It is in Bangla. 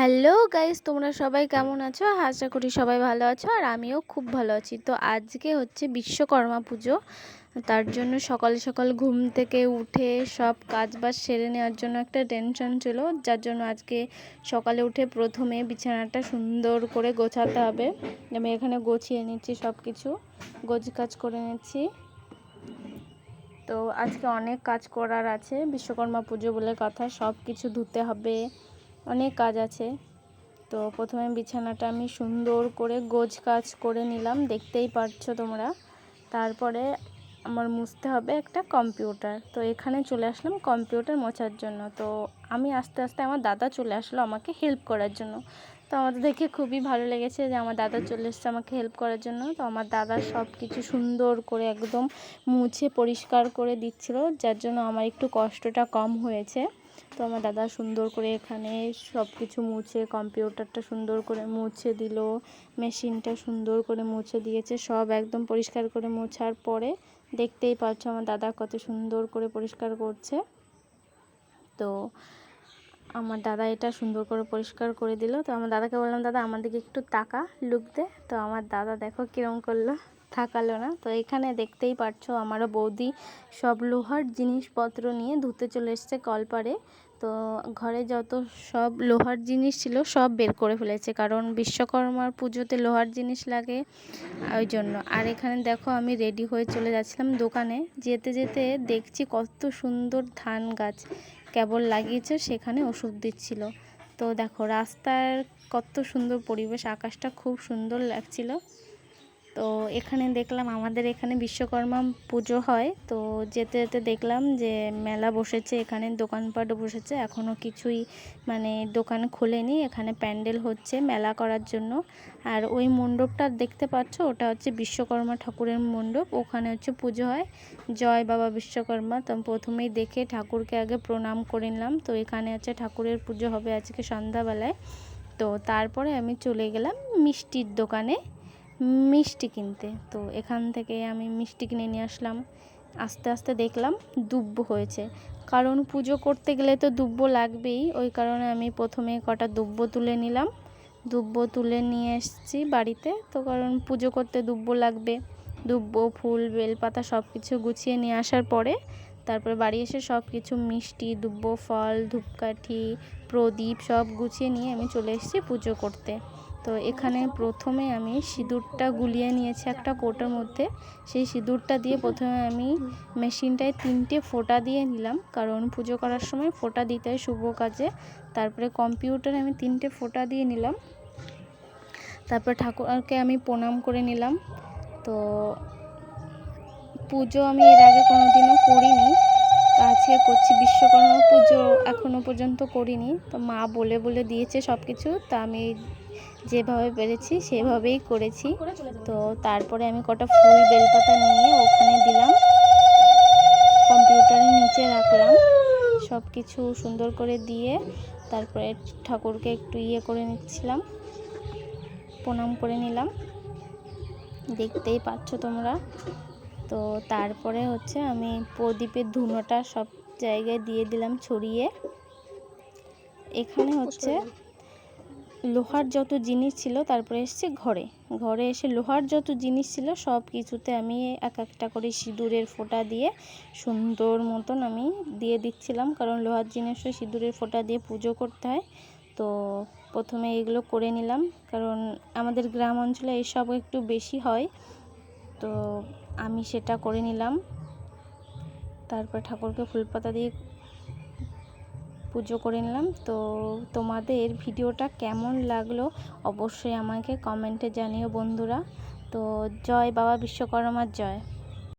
হ্যালো গাইস, তোমরা সবাই কেমন আছো? আশা করি সবাই ভালো আছো আর আমিও খুব ভালো আছি। তো আজকে হচ্ছে বিশ্বকর্মা পুজো। তার জন্য সকাল সকাল ঘুম থেকে উঠে সব কাজবাজ সেরে নেওয়ার জন্য একটা টেনশন ছিল, যার জন্য আজকে সকালে উঠে প্রথমে বিছানাটা সুন্দর করে গোছাতে হবে। আমি এখানে গোছিয়ে নিচ্ছি, সব কিছু গোছগাছ করে নিচ্ছি। তো আজকে অনেক কাজ করার আছে, বিশ্বকর্মা পুজো বলে কথা, সব কিছু ধুতে হবে, অনেক কাজ আছে। তো প্রথমে বিছানাটা আমি সুন্দর করে গোছগাছ করে নিলাম, দেখতেই পারছো তোমরা। তারপরে আমার মুছতে হবে একটা কম্পিউটার। তো এখানে চলে আসলাম কম্পিউটার মোছার জন্য। তো আমি আস্তে আস্তে আমার দাদা চলে আসলো আমাকে হেল্প করার জন্য। তো আমাদের দেখে খুবই ভালো লেগেছে যে আমার দাদা চলে এসেছে আমাকে হেল্প করার জন্য। তো আমার দাদা সব কিছু সুন্দর করে একদম মুছে পরিষ্কার করে দিচ্ছিল, যার জন্য আমার একটু কষ্টটা কম হয়েছে। তো আমার দাদা সুন্দর করে এখানে সব কিছু মুছে, কম্পিউটারটা সুন্দর করে মুছে দিল, মেশিনটা সুন্দর করে মুছে দিয়েছে, সব একদম পরিষ্কার করে মোছার পরে দেখতেই পাচ্ছ আমার দাদা কত সুন্দর করে পরিষ্কার করছে। তো আমার দাদা এটা সুন্দর করে পরিষ্কার করে দিল। তো আমার দাদাকে বললাম, দাদা আমার দিকে একটু তাকা, লুক দে। তো আমার দাদা দেখো কিরম করলো, তাকালো না। তো এখানে দেখতেই পাচ্ছো আমারও বৌদি সব লোহার জিনিসপত্র নিয়ে ধুতে চলে এসছে কলপারে। তো ঘরে যত সব লোহার জিনিস ছিল সব বের করে ফেলেছে, কারণ বিশ্বকর্মার পুজোতে লোহার জিনিস লাগে, ওই জন্য। আর এখানে দেখো আমি রেডি হয়ে চলে যাচ্ছিলাম দোকানে। যেতে যেতে দেখছি কত সুন্দর ধান গাছ কেবল লাগিয়েছে, সেখানে ওষুধ দিচ্ছিল। তো দেখো রাস্তার কত সুন্দর পরিবেশ, আকাশটা খুব সুন্দর লাগছিল। তো এখানে দেখলাম আমাদের এখানে বিশ্বকর্মা পুজো হয়। তো যেতে যেতে দেখলাম যে মেলা বসেছে, এখানে দোকানপাটও বসেছে, এখনও কিছুই মানে দোকান খোলেনি, এখানে প্যান্ডেল হচ্ছে মেলা করার জন্য। আর ওই মণ্ডপটা দেখতে পাচ্ছ, ওটা হচ্ছে বিশ্বকর্মা ঠাকুরের মণ্ডপ, ওখানে হচ্ছে পুজো হয়। জয় বাবা বিশ্বকর্মা। তো প্রথমেই দেখে ঠাকুরকে আগে প্রণাম করে নিলাম। তো এখানে হচ্ছে ঠাকুরের পুজো হবে আজকে সন্ধ্যাবেলায়। তো তারপরে আমি চলে গেলাম মিষ্টির দোকানে মিষ্টি কিনতে। তো এখান থেকে আমি মিষ্টি কিনে নিয়ে আসলাম। আস্তে আস্তে দেখলাম দুব্ব হয়েছে, কারণ পুজো করতে গেলে তো দুব্ব লাগবেই, ওই কারণে আমি প্রথমে কটা দুব্ব তুলে নিলাম। দুব্ব তুলে নিয়ে এসেছি বাড়িতে, তো কারণ পুজো করতে দুব্ব লাগবে। দুব্ব, ফুল, বেলপাতা সব কিছু গুছিয়ে নিয়ে আসার পরে তারপরে বাড়ি এসে সব কিছু মিষ্টি, দুব্ব, ফল, ধূপকাঠি, প্রদীপ সব গুছিয়ে নিয়ে আমি চলে এসেছি পুজো করতে। তো এখানে প্রথমে আমি সিঁদুরটা গুলিয়ে নিয়েছি একটা কৌটোর মধ্যে। সেই সিঁদুরটা দিয়ে প্রথমে আমি মেশিনটায় 3টে ফোঁটা দিয়ে নিলাম, কারণ পুজো করার সময় ফোঁটা দিতে হয় শুভ কাজে। তারপরে কম্পিউটারে আমি 3টে ফোঁটা দিয়ে নিলাম। তারপর ঠাকুরকে আমি প্রণাম করে নিলাম। তো পুজো আমি এর আগে কোনোদিনও করিনি, তো আজকে করছি বিশ্বকর্মা পুজো, এখনও পর্যন্ত করিনি। তো মা বলে বলে দিয়েছে সব কিছু, তা আমি যেভাবে পেরেছি সেভাবেই করেছি। তো তারপরে আমি কটা ফুল বেলপাতা নিয়ে ওখানে দিলাম, কম্পিউটারের নিচে রাখলাম, সব কিছু সুন্দর করে দিয়ে তারপরে ঠাকুরকে একটু করে নিচ্ছিলাম, প্রণাম করে নিলাম, দেখতেই পাচ্ছ তোমরা। তো তারপরে হচ্ছে আমি প্রদীপের ধুনোটা সব জায়গায় দিয়ে দিলাম ছড়িয়ে। এখানে হচ্ছে লোহার যত জিনিস ছিল, তারপরে এসছে ঘরে এসে লোহার যত জিনিস ছিল সব কিছুতে আমি এক একটা করে সিঁদুরের ফোঁটা দিয়ে সুন্দর মতন আমি দিয়ে দিচ্ছিলাম, কারণ লোহার জিনিসও সিঁদুরের ফোঁটা দিয়ে পুজো করতে হয়। তো প্রথমে এগুলো করে নিলাম, কারণ আমাদের গ্রাম অঞ্চলে এসব একটু বেশি হয়, তো আমি সেটা করে নিলাম। তারপর ঠাকুরকে ফুলপাতা দিয়ে পুজো করে নিলাম। তো তোমাদের ভিডিওটা কেমন লাগলো অবশ্যই আমাকে কমেন্টে জানিও বন্ধুরা। তো জয় বাবা বিশ্বকর্মার জয়।